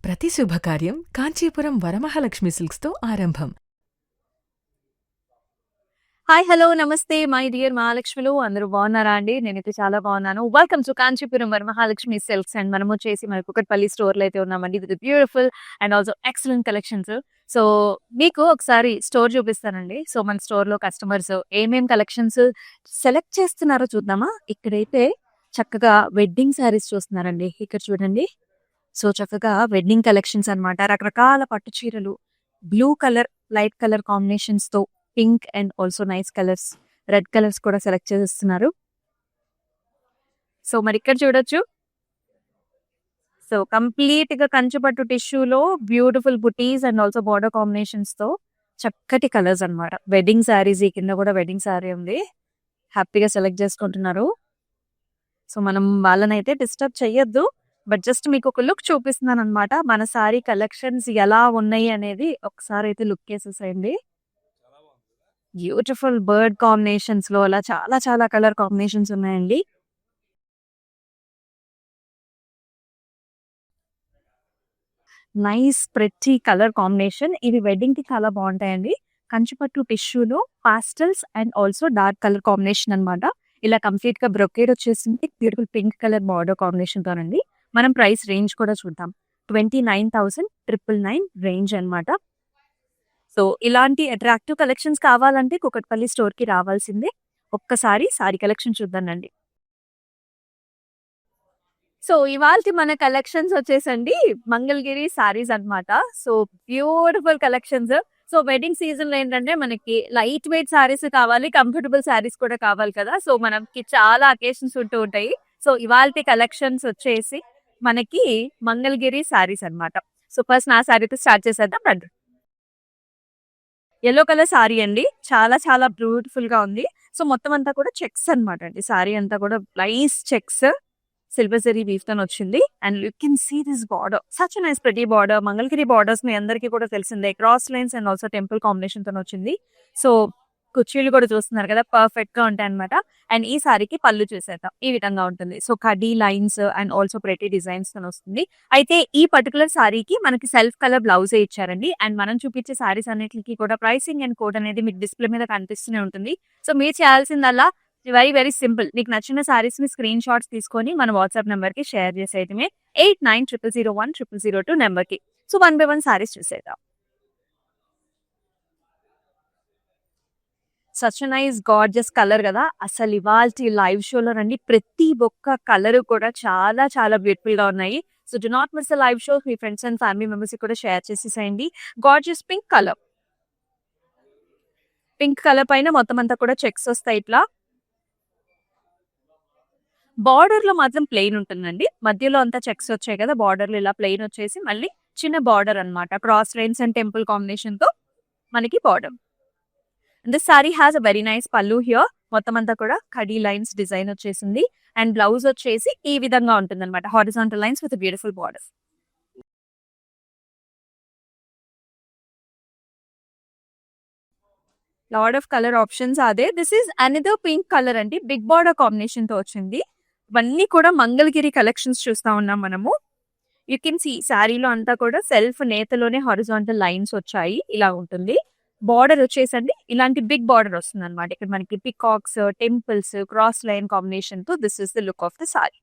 ప్రతి శుభకార్యం కాంచీపురం వరమహాలక్ష్మి సిల్క్స్తో ఆరంభం. హాయ్ హలో నమస్తే మై డియర్ మహాలక్ష్మిలు అందరూ బాగున్నారా అండి? నేనైతే చాలా బాగున్నాను. Welcome to Kanchipuram Varamahalakshmi silks and మనం వచ్చేసి మన కుకట్పల్లి స్టోర్లో అయితే ఉన్నామండి. With beautiful and also excellent collections. So మీకు ఒకసారి స్టోర్ చూపిస్తానండి. సో మన స్టోర్లో కస్టమర్స్ ఏమేం కలెక్షన్స్ సెలెక్ట్ చేస్తున్నారో చూద్దామా. ఇక్కడైతే చక్కగా వెడ్డింగ్ శారీస్ చూస్తున్నారండి. ఇక్కడ చూడండి. సో చక్కగా వెడ్డింగ్ కలెక్షన్స్ అన్నమాట. రకరకాల పట్టు చీరలు blue colour, light colour combinations తో pink and also nice colours, red colours కూడా సెలెక్ట్ చేస్తున్నారు. సో మరి ఇక్కడ చూడొచ్చు. సో కంప్లీట్ గా కంచుపట్టు టిష్యూలో beautiful buttis and also border combinations తో చక్కటి కలర్స్ అన్నమాట. వెడ్డింగ్ శారీస్, ఈ కింద కూడా వెడ్డింగ్ శారీ ఉంది. హ్యాపీగా సెలెక్ట్ చేసుకుంటున్నారు. సో మనం వాళ్ళనైతే డిస్టర్బ్ చెయ్యొద్దు, బట్ జస్ట్ మీకు ఒక లుక్ చూపిస్తున్నాను అనమాట. మన సారీ కలెక్షన్స్ ఎలా ఉన్నాయి అనేది ఒకసారి అయితే లుక్ వేసేసేయండి. బ్యూటిఫుల్ బర్డ్ కాంబినేషన్స్ లో అలా చాలా చాలా కలర్ కాంబినేషన్స్ ఉన్నాయండి. Nice pretty colour combination. ఇవి వెడ్డింగ్ కి చాలా బాగుంటాయండి. కంచిపట్టు టిష్యూలో pastels and also dark colour combination అన్నమాట. ఇలా కంప్లీట్ గా బ్రొకేడ్ వచ్చేసింది. Beautiful pink colour border combination తోనండి. మనం ప్రైస్ రేంజ్ కూడా చూద్దాం. 29,999 రేంజ్ అన్నమాట. సో ఇలాంటి అట్రాక్టివ్ కలెక్షన్స్ కావాలంటే కుకట్పల్లి స్టోర్ కి రావాల్సిందే. ఒక్కసారి సారీ కలెక్షన్ చూద్దానండి. సో ఇవాల్టి మన కలెక్షన్స్ వచ్చేసండి మంగళగిరి సారీస్ అన్నమాట. So beautiful collections. So wedding season లో ఏంటంటే మనకి లైట్ వెయిట్ సారీస్ కావాలి, కంఫర్టబుల్ సారీస్ కూడా కావాలి కదా. సో మనకి చాలా అకేషన్స్ ఉంటూ ఉంటాయి. సో ఇవాల్టి కలెక్షన్స్ వచ్చేసి మనకి మంగళగిరి సారీస్ అన్నమాట. సో ఫస్ట్ నా సారీతో స్టార్ట్ చేసేద్దాం రండి. ఎల్లో కలర్ సారీ అండి. చాలా చాలా బ్యూటిఫుల్ గా ఉంది. సో మొత్తం అంతా కూడా చెక్స్ అన్నమాట అండి. సారీ అంతా కూడా nice checks, silver zari weave తో వచ్చింది. And you can see this border, such nice pretty border. Mangalagiri borders మీ అందరికీ కూడా తెలిసిందే. Cross lines and also temple combination తో వచ్చింది. సో కుర్చీలు కూడా చూస్తున్నారు కదా, పర్ఫెక్ట్ గా ఉంటాయి అనమాట. అండ్ ఈ సారీకి పళ్ళు చూసేద్దాం. ఈ విధంగా ఉంటుంది. So khadi lines and also pretty designs తో వస్తుంది. అయితే ఈ పర్టికులర్ సారీకి మనకి సెల్ఫ్ కలర్ బ్లౌజ్ ఇచ్చారండి. అండ్ మనం చూపించే సారీస్ అన్నిటికీ కూడా ప్రైసింగ్ అండ్ కోడ్ అనేది మీకు డిస్ప్లే మీద కనిపిస్తూనే ఉంటుంది. సో మీరు చేయాల్సిందల్లా వెరీ వెరీ సింపుల్. మీకు నచ్చిన సారీస్ ని స్క్రీన్ షాట్స్ తీసుకొని మన వాట్సాప్ నెంబర్ కి షేర్ చేసేయటమే. 8900010002 నెంబర్ కి. సో 1 by 1 సారీస్ చూసేద్దాం. సచ్ నైస్ గార్జియస్ కలర్ కదా. అసలు ఇవాల్టి లైవ్ షోలో రండి, ప్రతి ఒక్క కలర్ కూడా చాలా చాలా బ్యూటిఫుల్ గా ఉన్నాయి. So do not miss the live show. Me friends and family members కూడా షేర్ చేసేసేయండి. Gorgeous pink colour. Pink colour పైన మొత్తం అంతా కూడా చెక్స్ వస్తాయి. ఇట్లా బార్డర్ లో మాత్రం ప్లెయిన్ ఉంటుందండి. మధ్యలో అంతా చెక్స్ వచ్చాయి కదా, బార్డర్ లో ఇలా ప్లెయిన్ వచ్చేసి మళ్ళీ చిన్న బార్డర్ అన్నమాట. Cross lines and temple combination తో మనకి border. This sari has a very nice pallu here. మొత్తం అంతా కూడా కడీ లైన్స్ డిజైన్ వచ్చేసింది. అండ్ బ్లౌజ్ వచ్చేసి ఈ విధంగా ఉంటుంది అనమాట. Horizontal lines with beautiful border. Lot of colour options అదే. This is another pink colour అండి. బిగ్ బార్డర్ కాంబినేషన్ తో వచ్చింది. ఇవన్నీ కూడా మంగళగిరి కలెక్షన్స్ చూస్తా ఉన్నాం మనము. యూ కెన్ సీ శారీలో అంతా కూడా సెల్ఫ్ నేతలోనే హారిజాంటల్ లైన్స్ వచ్చాయి. ఇలా ఉంటుంది. బార్డర్ వచ్చేసండి ఇలాంటి బిగ్ బార్డర్ వస్తుంది అనమాట. ఇక్కడ మనకి peacocks, temples, cross line combination తో this is the look of the sari.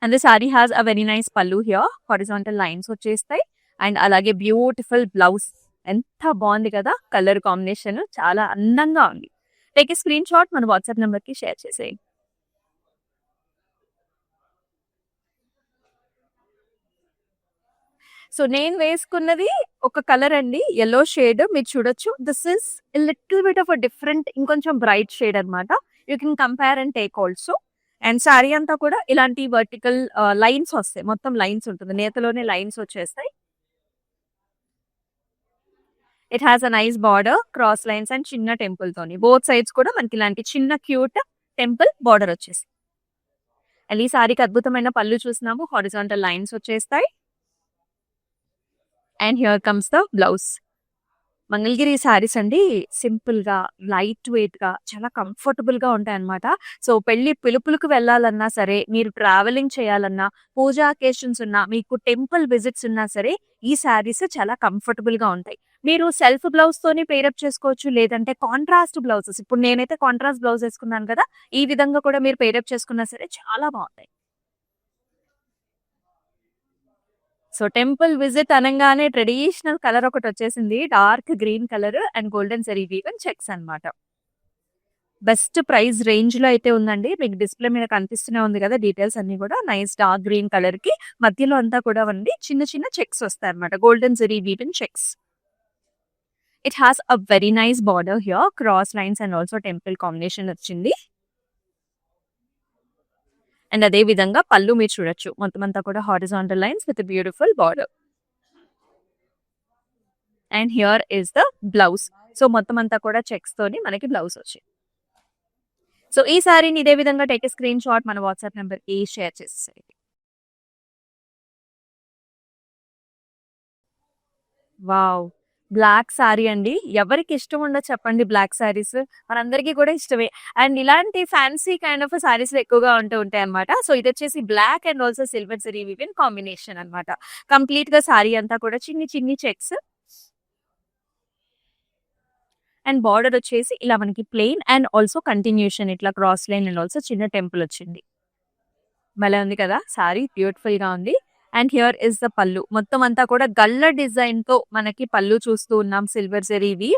And the sari has a very nice pallu here. Horizontal lines వచ్చేస్తాయి. అండ్ అలాగే బ్యూటిఫుల్ బ్లౌజ్. ఎంత బాగుంది కదా కలర్ కాంబినేషన్, చాలా అందంగా ఉంది. టేక్ ఏ స్క్రీన్ షాట్, మన వాట్సాప్ నెంబర్ కి షేర్ చేసేయండి. సో నేను వేసుకున్నది ఒక కలర్ అండి, ఎల్లో షేడ్. మీరు చూడొచ్చు. This is little bit of a different, ఇంకొంచెం బ్రైట్ షేడ్ అనమాట. You can compare and take also. And sorry అంతా కూడా ఇలాంటి వర్టికల్ లైన్స్ వస్తాయి. మొత్తం లైన్స్ ఉంటుంది, నేతలోనే లైన్స్ వచ్చేస్తాయి. It has a nice border, cross lines and చిన్న టెంపుల్ తోని బోత్ సైడ్స్ కూడా మనకి ఇలాంటి చిన్న క్యూట్ టెంపుల్ బార్డర్ వచ్చేసి. అండ్ ఈ సారీకి అద్భుతమైన పళ్ళు చూసినాము. హారిజాంటల్ లైన్స్ వచ్చేస్తాయి. And here comes the blouse. Mangalagiri saris అండి సింపుల్‌గా, లైట్ వెయిట్‌గా చాలా కంఫర్టబుల్‌గా ఉంటాయన్నమాట. సో, పెళ్లి పిలుపులకు వెళ్ళాలన్నా సరే, మీరు ట్రావెలింగ్ చేయాలన్నా, పూజా అకేషన్స్ ఉన్నా, మీకు టెంపుల్ విజిట్స్ ఉన్నా సరే, ఈ శారీస్ చాలా కంఫర్టబుల్‌గా ఉంటాయి. మీరు సెల్ఫ్ బ్లౌజ్‌తోని పెయిరప్ చేసుకోవచ్చు. లేదంటే కాంట్రాస్ట్ బ్లౌజెస్ ఇప్పుడు నేనైతే కాంట్రాస్ట్ బ్లౌజ్ ఏసుకున్నాను కదా! ఈ విధంగా కూడా మీరు పెయిరప్ చేసుకున్నా సరే చాలా బావుంటాయి. సో, టెంపుల్ విజిట్ అనంగానే ట్రెడిషనల్ కలర్ ఒకటొచ్చేసింది. Dark green colour and golden zari woven checks అన్నమాట. బెస్ట్ ప్రైస్ రేంజ్‌లో అయితే ఉందండి. మీకు డిస్‌ప్లే మీద కనిపిస్తూనే ఉంది గదా! డీటెయిల్స్ అన్నీ గూడా. నైస్ డార్క్ గ్రీన్ కలర్‌కి మధ్యలో అంతా కూడా అండి చిన్న చిన్న చెక్స్ వస్తాయన్నమాట. Golden zari woven checks. It has a very nice border here. Cross lines and also temple combination వచ్చింది. అండ్ అదే విధంగా పళ్ళు మీరు చూడొచ్చు. మొత్తం అంతా కూడా horizontal lines with beautiful border. And here is the blouse. So, మొత్తం అంతా కూడా చెక్స్ తోని మనకి బ్లౌజ్ వచ్చింది. సో, ఈ సారీని ఇదే విధంగా టేక్ ఎ స్క్రీన్ షాట్ మన వాట్సాప్ నంబర్‌కి షేర్ చేసేసేయండి. వావ్! బ్లాక్ సారీ అండి. ఎవరికి ఇష్టం ఉండదు చెప్పండి బ్లాక్ సారీస్. మనందరికీ కూడా ఇష్టమే. అండ్ ఇలాంటి ఫ్యాన్సీ కైండ్ ఆఫ్ సారీస్‌లో ఎక్కువగా ఉంటూ ఉంటాయన్నమాట. సో, ఇదొచ్చేసి black and also silver zari weaving combination అన్నమాట. కంప్లీట్‌గా సారీ అంతా కూడా చిన్ని చిన్ని చెక్స్ అండ్ బార్డర్ వచ్చేసి ఇలా మనకి ప్లెయిన్ అండ్ ఆల్సో కంటిన్యూషన్ ఇట్లా క్రాస్ లైన్ అండ్ ఆల్సో చిన్న టెంపుల్ వచ్చింది. భలే ఉంది కదా! సారీ బ్యూటిఫుల్‌గా ఉంది. అండ్ హియర్ ఈస్ ద పల్లు. మొత్తం అంతా కూడా గల్ల డిజైన్‌తో మనకి పల్లు చూస్తూ ఉన్నాం సిల్వర్ జరీవి.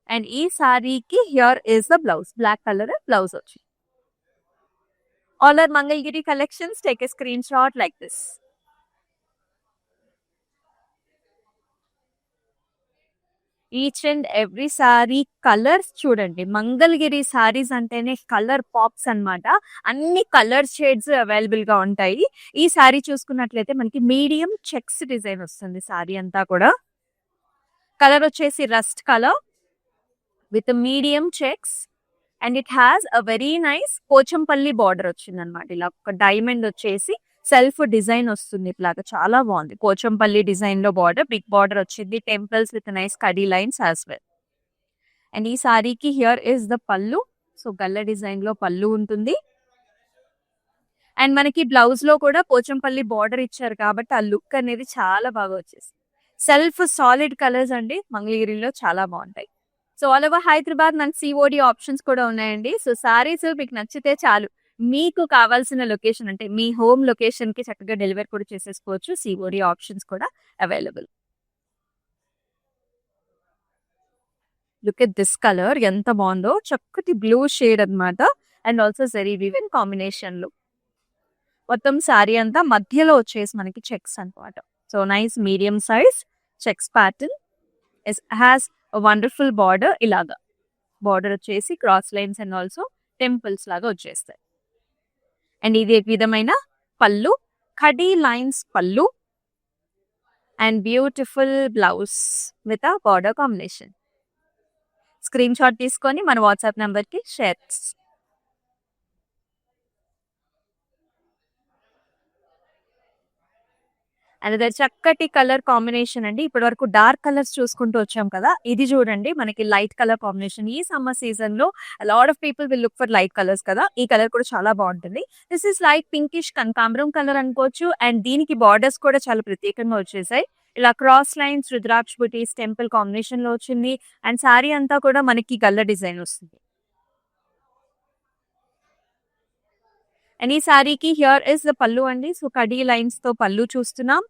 అండ్ ఈ సారీకి here is the blouse. Black colour blouse వచ్చింది. All are Mangalagiri collections take a screenshot like this. Each and every sari colours చూడండి. మంగళగిరి సారీస్ అంటేనే కలర్ పాప్స్ అన్నమాట. అన్ని కలర్ షేడ్స్ అవైలబుల్‌గా ఉంటాయి. ఈ సారీ చూసుకున్నట్లయితే మనకి మీడియం చెక్స్ డిజైన్ వస్తుంది సారీ అంతా కూడా. కలర్ వచ్చేసి rust colour with medium checks and it has a very nice Pochampally border వచ్చిందనమాట. ఇలా ఒక డైమండ్ వచ్చేసి సెల్ఫ్ డిజైన్ వస్తుంది ఇట్లాగా చాలా బాగుంది. పోచంపల్లి డిజైన్ లో బార్డర్ బిగ్ బార్డర్ వచ్చింది. Temples with nice khadi lines as well. And ఈ సారీకి హియర్ ఇస్ ద పల్లు. సో గల్ల డిజైన్ లో పల్లు ఉంటుంది. అండ్ మనకి బ్లౌజ్ లో కూడా పోచంపల్లి బార్డర్ ఇచ్చారు కాబట్టి ఆ లుక్ అనేది చాలా బాగా వచ్చేసి సెల్ఫ్ సాలిడ్ కలర్స్ అండి మంగళగిరిలో చాలా బాగుంటాయి. సో ఆల్ ఓవర్ హైదరాబాద్ మనకి సిఓడి ఆప్షన్స్ కూడా ఉన్నాయండి. సో సారీస్ మీకు నచ్చితే చాలు, మీకు కావాల్సిన లొకేషన్ అంటే మీ హోమ్ లొకేషన్ కి చక్కగా డెలివరీ కూడా చేసేసుకోవచ్చు. సిఓడి ఆప్షన్స్ కూడా available. Look at this colour ఎంత బాగుందో, చక్కటి బ్లూ షేడ్ అన్నమాట. And also zari woven combination లో మొత్తం సారీ అంతా మధ్యలో వచ్చేసి మనకి చెక్స్ అన్నమాట. So nice medium size checks pattern has wonderful border. ఇలాగా బార్డర్ వచ్చేసి cross lines and also temples లాగా వచ్చేస్తాయి. అండ్ ఇది ఒక విధమైన పళ్ళు, కడీ లైన్స్ పళ్ళు అండ్ బ్యూటిఫుల్ బ్లౌజ్ విత్ ఆ బార్డర్ కాంబినేషన్. స్క్రీన్ షాట్ తీసుకొని మన వాట్సాప్ నెంబర్ కి షేర్. అనదర్ చక్కటి కలర్ కాంబినేషన్ అండి. ఇప్పటి వరకు డార్క్ కలర్స్ చూసుకుంటూ వచ్చాం కదా, ఇది చూడండి మనకి లైట్ కలర్ కాంబినేషన్. ఈ సమ్మర్ సీజన్ లో lot of people will look for light colours కదా, ఈ కలర్ కూడా చాలా బాగుంటుంది. దిస్ ఇస్ లైట్ పింకిష్ కనకాంబరం కలర్ అనుకోవచ్చు. అండ్ దీనికి బార్డర్స్ కూడా చాలా ప్రత్యేకంగా వచ్చేసాయి. ఇలా క్రాస్ లైన్స్ రుద్రాక్ష బుటీస్ టెంపుల్ కాంబినేషన్ లో వచ్చింది. అండ్ సారీ అంతా కూడా మనకి గల్ల డిజైన్ వస్తుంది. అండ్ ఈ సారీకి హియర్ ఇస్ ద పల్లు అండి. సో కడీ లైన్స్ తో పల్లు చూస్తున్నాం.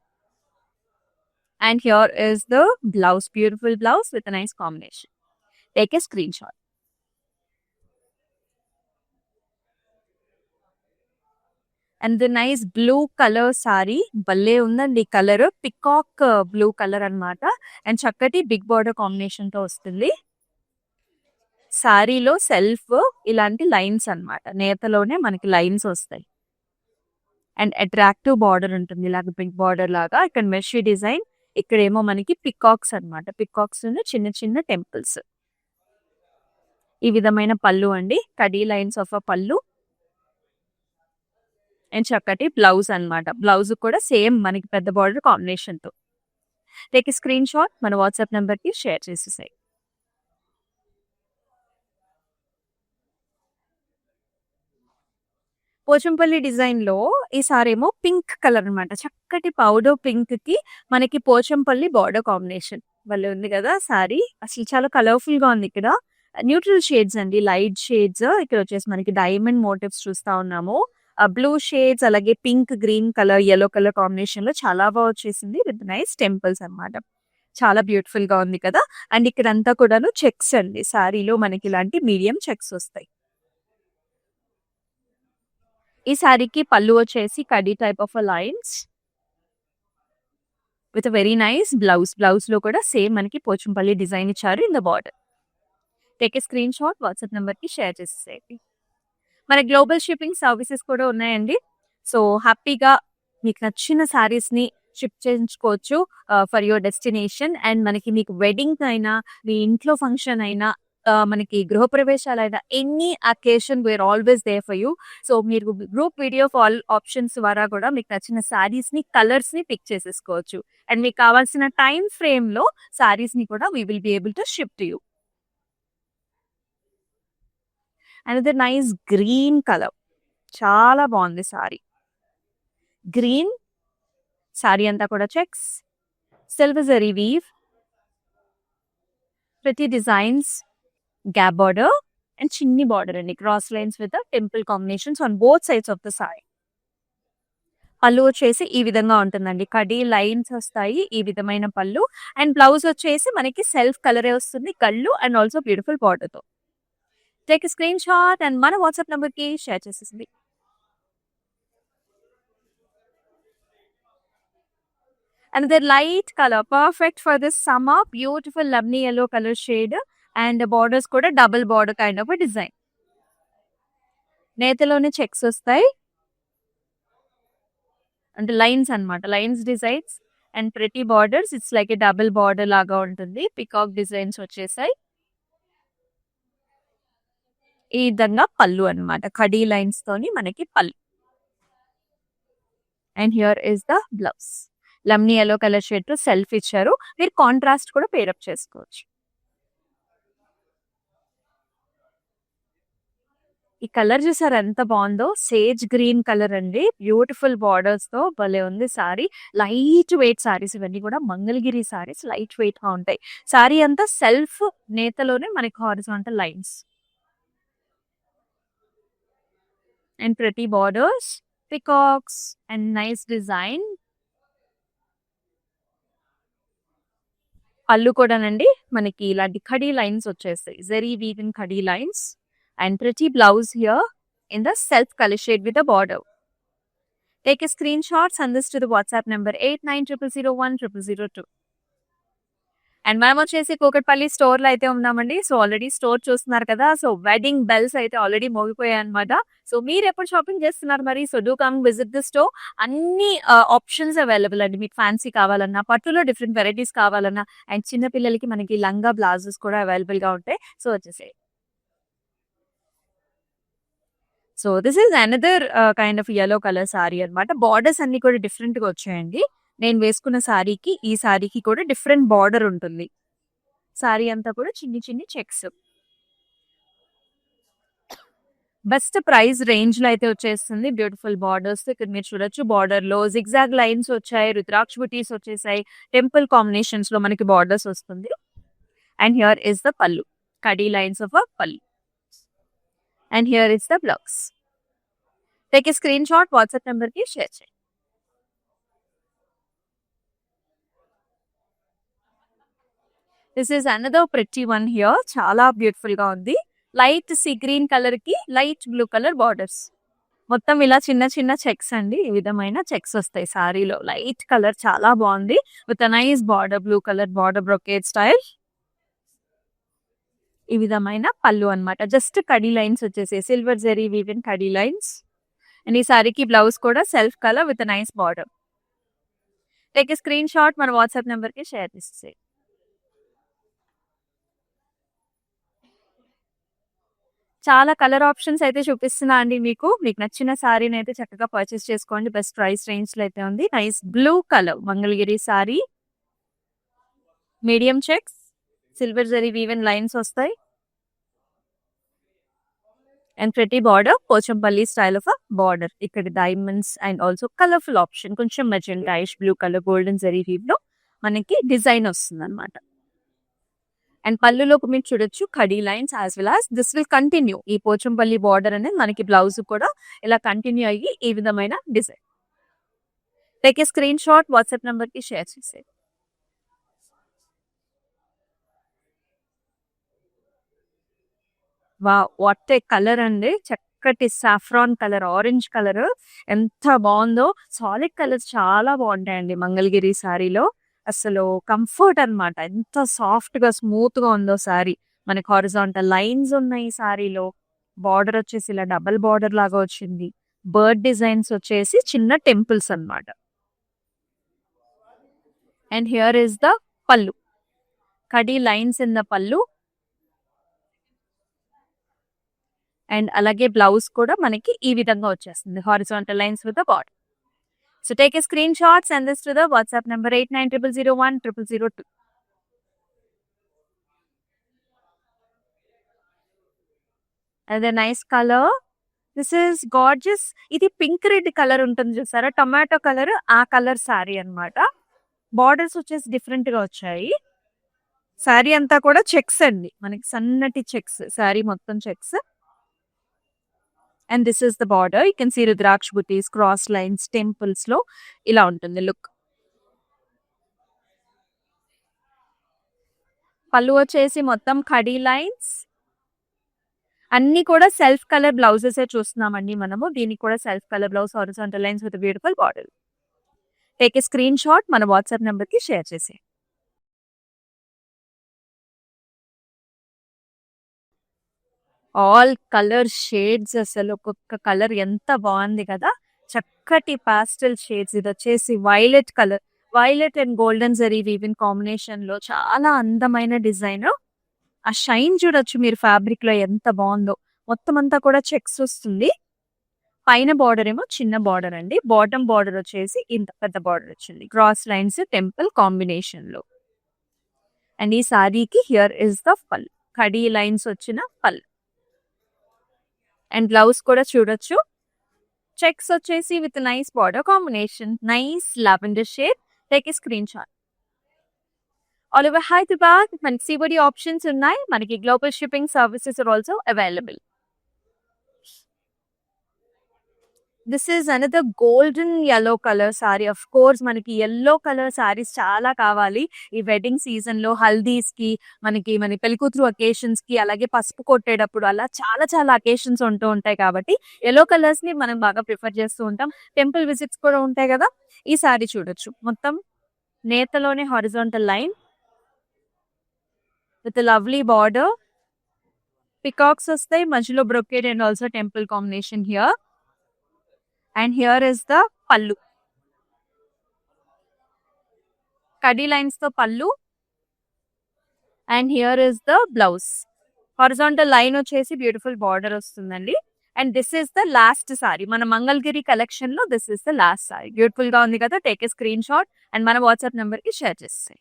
And here is the blouse, beautiful blouse with nice combination. Take a screenshot. And the nice blue colour sorry భలే ఉందండి. కలర్ పికాక్ బ్లూ కలర్ అన్నమాట. అండ్ చక్కటి బిగ్ బార్డర్ కాంబినేషన్ తో వస్తుంది. సారీలో సెల్ఫ్ ఇలాంటి లైన్స్ అన్నమాట, నేతలోనే మనకి లైన్స్ వస్తాయి. అండ్ అట్రాక్టివ్ బార్డర్ ఉంటుంది ఇలాగ బిగ్ బార్డర్ లాగా. ఇక్కడ మెషీ డిజైన్, ఇక్కడేమో మనకి పికాక్స్ అన్నమాట. పికాక్స్ చిన్న చిన్న టెంపుల్స్. ఈ విధమైన పళ్ళు అండి, కడీ లైన్స్ ఆఫ్ అ పళ్ళు అండ్ చక్కటి బ్లౌజ్ అన్నమాట. బ్లౌజ్ కూడా సేమ్ మనకి పెద్ద బార్డర్ కాంబినేషన్ తో. టేక్ స్క్రీన్ షాట్ మన వాట్సాప్ నెంబర్కి షేర్ చేసేసాయి. పోచంపల్లి డిజైన్‌లో ఈసారేమో పింక్ కలర్ అనమాట. చక్కటి పౌడర్ పింక్‌కి మనకి పోచంపల్లి బార్డర్ కాంబినేషన్. భలే ఉంది గదా! సారీ. అసలు చాలా కలర్‌ఫుల్‌గా ఉంది ఇక్కడ. న్యూట్రల్ షేడ్స్ అండి. Light shades. ఇక్కడొచ్చేసి మనకి డైమండ్ మోటివ్స్ చూస్తా ఉన్నాము. బ్లూ షేడ్స్ అలాగే pink, green colour, yellow colour కాంబినేషన్‌లో చాలా వచ్చేసింది. విత్ నైస్ టెంపుల్స్ అన్నమాట. చాలా బ్యూటిఫుల్‌గా ఉంది కదా! అండ్ ఇక్కడంతా కూడాను చెక్స్ అండి. సారీలో మనకి ఇలాంటి మీడియం చెక్స్ వస్తాయి. ఈ సారీకి పళ్ళు వచ్చేసి khadi type of lines with very nice blouse. Blouse లో కూడా సేమ్ మనకి పోచంపల్లి డిజైన్ ఇచ్చారు in the border. Take a screen shot WhatsApp number కి షేర్ చేసేసేయండి. మన గ్లోబల్ షిప్పింగ్ సర్వీసెస్ కూడా ఉన్నాయండి. సో హ్యాపీగా మీకు నచ్చిన సారీస్ ని షిప్ చేయించుకోవచ్చు ఫర్ యువర్ డెస్టినేషన్. అండ్ మనకి మీకు వెడ్డింగ్ అయినా మీ ఇంట్లో ఫంక్షన్ అయినా మనకి గృహప్రవేశాలైనా any occasion we're always there for you. So మీరు గ్రూప్ వీడియో కాల్ ఆప్షన్స్ ద్వారా కూడా మీకు నచ్చిన సారీస్ ని కలర్స్ ని పిక్ చేసేసుకోవచ్చు. అండ్ మీకు కావాల్సిన టైం ఫ్రేమ్ లో సారీస్ ని కూడా we will be able to ship to you. Another nice green colour. చాలా బాగుంది సారీ. గ్రీన్ సారీ అంతా కూడా చెక్స్, సిల్వర్ జరీ వీవ్, ప్రతి డిజైన్స్, గ్యాప్ బార్డర్ అండ్ చిన్ని బార్డర్ అండి. Cross lines with temple combinations on both sides of the sorry. పళ్ళు వచ్చేసి ఈ విధంగా ఉంటుందండి. కడీ లైన్స్ వస్తాయి ఈ విధమైన పళ్ళు. అండ్ బ్లౌజ్ వచ్చేసి మనకి సెల్ఫ్ కలరే వస్తుంది. కళ్ళు అండ్ ఆల్సో బ్యూటిఫుల్ బార్డర్ తో. టేక్ స్క్రీన్ షాట్ అండ్ మన వాట్సాప్ నెంబర్ కి షేర్ చేసేసింది. Another light color, perfect for this summer. Beautiful lemon yellow color shade and borders కూడా double border kind of design. నేతలోనే checks వస్తాయి అంటే lines అన్నమాట. Lines designs and pretty borders. It's like a double border లాగా ఉంటుంది. Peacock designs వచ్చేసాయి. ఈ విధంగా పళ్ళు అన్నమాట. కడీ లైన్స్ తోని మనకి పళ్ళు. And here is the blouse. Lemon yellow colour shade తో సెల్ఫ్ ఇచ్చారు. మీరు కాంట్రాస్ట్ కూడా పేరప్ చేసుకోవచ్చు. ఈ కలర్ చూసారు ఎంత బాగుందో. సేజ్ గ్రీన్ కలర్ అండి. బ్యూటిఫుల్ బార్డర్స్ తో భలే ఉంది సారీ. లైట్ వెయిట్ సారీస్ ఇవన్నీ కూడా మంగళగిరి సారీస్ లైట్ వెయిట్ గా ఉంటాయి. సారీ అంతా సెల్ఫ్ నేతలోనే మనకి హారిజాంటల్ లైన్స్ అండ్ ప్రతి borders, peacocks and nice design. పళ్ళు కూడానండి మనకి ఇలాంటి కడీ లైన్స్ వచ్చేస్తాయి. జరీ వీవ్ ఇన్ కడీ లైన్స్ అండ్ ప్రతి blouse here in the self colour shade with the border. Take a screenshot, send this to the WhatsApp number 8900010002. And మనం వచ్చేసి కూకట్పల్లి స్టోర్ లో అయితే ఉన్నామండి. సో ఆల్రెడీ స్టోర్ చూస్తున్నారు కదా. సో వెడ్డింగ్ బెల్స్ అయితే ఆల్రెడీ మోగిపోయాయి అనమాట. సో మీరు ఎప్పుడు షాపింగ్ చేస్తున్నారు మరి? So do come visit the store. అన్ని ఆప్షన్స్ అవైలబుల్ అండి. మీకు ఫ్యాన్సీ కావాలన్నా, పట్టులో డిఫరెంట్ వెరైటీస్ కావాలన్నా అండ్ చిన్న పిల్లలకి మనకి లంగా బ్లౌజెస్ కూడా అవైలబుల్ గా ఉంటాయి. సో వచ్చేసాయి. So this is another kind of yellow colour sorry అన్నమాట. బార్డర్స్ అన్ని కూడా డిఫరెంట్ గా వచ్చాయండి. నేను వేసుకున్న సారీకి ఈ సారీకి కూడా డిఫరెంట్ బార్డర్ ఉంటుంది. సారీ అంతా కూడా చిన్ని చిన్ని చెక్స్. బెస్ట్ ప్రైస్ రేంజ్ లో అయితే వచ్చేస్తుంది. బ్యూటిఫుల్ బార్డర్స్ ఇక్కడ మీరు చూడొచ్చు. బార్డర్ లో జిగ్జాగ్ లైన్స్ వచ్చాయి, రుద్రాక్ష బుటీస్ వచ్చేసాయి. టెంపుల్ కాంబినేషన్స్ లో మనకి బార్డర్స్ వస్తుంది. అండ్ హియర్ ఇస్ ద పళ్ళు, కడీ లైన్స్ ఆఫ్ అ పళ్ళు. And here is the blouse. Take a screen shot, WhatsApp number కి షేర్ చేయండి. This is another pretty one here. చాలా బ్యూటిఫుల్ గా ఉంది. లైట్ సీ గ్రీన్ కలర్ కి light blue colour borders. మొత్తం ఇలా చిన్న చిన్న చెక్స్ అండి. ఈ విధమైన చెక్స్ వస్తాయి సారీలో. లైట్ కలర్ చాలా బాగుంది. With nice border, blue colour border brocade style. ఈ విధమైన పళ్ళు అన్నమాట. జస్ట్ కడీ లైన్స్ వచ్చేసి సిల్వర్ జరీ వీవ్ ఇన్ కడీ లైన్స్. అండ్ ఈ సారీకి బ్లౌజ్ కూడా self colour with nice border. Take a screenshot, మన వాట్సాప్ నెంబర్ కి షేర్ చేసేసి. చాలా కలర్ ఆప్షన్స్ అయితే చూపిస్తున్నా అండి మీకు. మీకు నచ్చిన సారీని అయితే చక్కగా పర్చేస్ చేసుకోండి. బెస్ట్ ప్రైస్ రేంజ్ లో అయితే ఉంది. Nice blue colour Mangalagiri sari. Medium checks, silver zari woven lines వస్తాయి. అండ్ ప్రతి border Pochampally style of border. ఇక్కడ diamonds and also colourful option, కొంచెం magentaish blue colour golden zari weave లో మనకి డిజైన్ వస్తుంది అనమాట. అండ్ పళ్ళులోకి మీరు చూడొచ్చు కడీ lines as well as this will continue. ఈ పోచంపల్లి బార్డర్ అనేది మనకి బ్లౌజ్ కూడా ఇలా కంటిన్యూ అయ్యి ఈ విధమైన design. Take a screen shot, WhatsApp number కి షేర్ చేసేది. వాట్ ఏ కలర్ అండి, చక్కటి సాఫ్రాన్ కలర్, ఆరెంజ్ కలర్ ఎంత బాగుందో. సాలిడ్ కలర్స్ చాలా బాగుంటాయండి మంగళగిరి సారీలో. అసలు కంఫర్ట్ అన్నమాట, ఎంత సాఫ్ట్ గా స్మూత్ గా ఉందో సారీ. మనకి హారిజాంటల్ లైన్స్ ఉన్నాయి సారీలో. బార్డర్ వచ్చేసి ఇలా డబల్ బార్డర్ లాగా వచ్చింది. బర్డ్ డిజైన్స్ వచ్చేసి చిన్న టెంపుల్స్ అన్నమాట. And here is the pallu, కడీ లైన్స్ ఇన్ ద పల్లు. అండ్ అలాగే బ్లౌజ్ కూడా మనకి ఈ విధంగా వచ్చేస్తుంది, horizontal lines with the border. So take a screenshot, send this to the WhatsApp number 8900010002. అదే nice colour, this is gorgeous. ఇది పింక్ రెడ్ కలర్ ఉంటుంది చూసారా, టొమాటో కలర్, ఆ కలర్ సారీ అన్నమాట. బార్డర్స్ వచ్చేసి డిఫరెంట్ గా వచ్చాయి. సారీ అంతా కూడా చెక్స్ అండి, మనకి సన్నటి చెక్స్, సారీ మొత్తం checks. And this is the border. You can see rudraksha బుటీస్, క్రాస్ లైన్స్, టెంపుల్స్ లో ఇలా ఉంటుంది లుక్. పళ్ళు వచ్చేసి మొత్తం కడీ లైన్స్. అన్ని కూడా సెల్ఫ్ కలర్ బ్లౌజెస్ చూస్తున్నామండి మనము. దీనికి కూడా self colour blouse, horizontal lines with beautiful border. Take a screenshot, మన వాట్సాప్ నెంబర్ కి షేర్ చేసే. ఆల్ కలర్ షేడ్స్, అసలు ఒక్కొక్క కలర్ ఎంత బాగుంది కదా, చక్కటి పాస్టల్ షేడ్స్. ఇది వచ్చేసి violet colour, violet and golden zari woven combination లో చాలా అందమైన డిజైన్. ఆ షైన్ చూడొచ్చు మీరు ఫ్యాబ్రిక్ లో ఎంత బాగుందో. మొత్తం అంతా కూడా చెక్స్ వస్తుంది. పైన బార్డర్ ఏమో చిన్న బార్డర్ అండి, బాటమ్ బార్డర్ వచ్చేసి ఇంత పెద్ద బార్డర్ వచ్చింది, క్రాస్ లైన్స్ టెంపుల్ కాంబినేషన్ లో. అండ్ ఈ సారీకి హియర్ ఇస్ ద పల్, కడీ లైన్స్ వచ్చిన పల్. అండ్ బ్లౌజ్ కూడా చూడొచ్చు, చెక్స్ వచ్చేసి with nice border combination, nice lavender shade. Take a screenshot. All over Hyderabad మనకి సిబడి ఆప్షన్స్ ఉన్నాయి. మనకి global shipping services are also available. This is another golden yellow colour saree. Of course మనకి yellow colour sarees చాలా కావాలి ఈ wedding season లో, హల్దీస్ కి, మన పెళ్లికూతురు అకేషన్స్ కి, అలాగే పసుపు కొట్టేటప్పుడు, అలా చాలా చాలా అకేషన్స్ ఉంటూ ఉంటాయి కాబట్టి yellow కలర్స్ ని మనం బాగా ప్రిఫర్ చేస్తూ ఉంటాం. టెంపుల్ విజిట్స్ కూడా ఉంటాయి కదా. ఈ సారీ చూడొచ్చు, మొత్తం నేతలోనే horizontal line with lovely border, peacocks వస్తాయి మధ్యలో, brocade and also temple combination here. And here is the pallu, కడీ లైన్స్ తో pallu. And here is the blouse, horizontal line వచ్చేసి బ్యూటిఫుల్ బార్డర్ వస్తుందండి. And this is the last sari మన Mangalagiri collection లో. This is the last sari. Beautiful గా ఉంది కదా. Take a screenshot and మన వాట్సాప్ నెంబర్ కి షేర్ చేస్తాయి.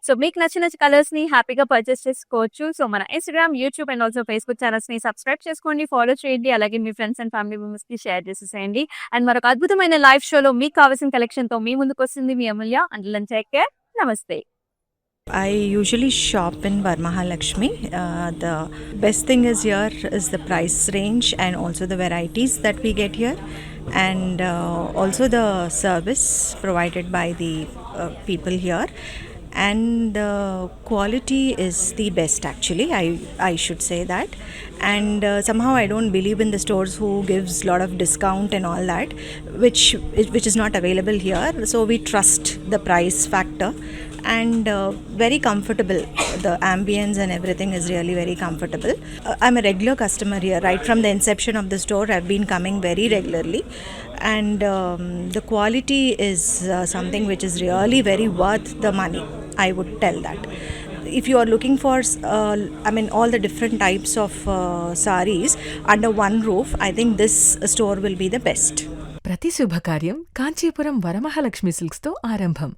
సో మీకు నచ్చిన కలర్స్ ని హ్యాపీగా పర్చేస్ చేసుకోవచ్చు. సో మన Instagram, YouTube and also Facebook channels ని సబ్స్క్రైబ్ చేసుకోండి, ఫాలో చేయండి. అలాగే మీ ఫ్రెండ్స్ అండ్ ఫ్యామిలీ మెంబర్స్ కి షేర్ చేసేసేయండి. అండ్ మరొక అద్భుతమైన లైవ్ షోలో మీకు కావాల్సిన కలెక్షన్ తో మీ ముందుకు వస్తుంది మీ అమూల్య. అండ్ టేక్ కేర్, నమస్తే. I usually shop in Varamahalakshmi. The best thing is here is the price range and also the varieties that we get here, and also the service provided by the people here. And the quality is the best actually, I should say that. And somehow I don't believe in the stores who gives lot of discount and all that, which is not available here. So we trust the price factor. And very comfortable, the ambience and everything is really very comfortable. I'm a regular customer here right from the inception of the store. I've been coming very regularly, and the quality is something which is really very worth the money, I would tell that. If you are looking for all the different types of sarees under one roof, I think this store will be the best. ప్రతి శుభకార్యం Kanchipuram Varamahalakshmi silks తో ఆరంభం.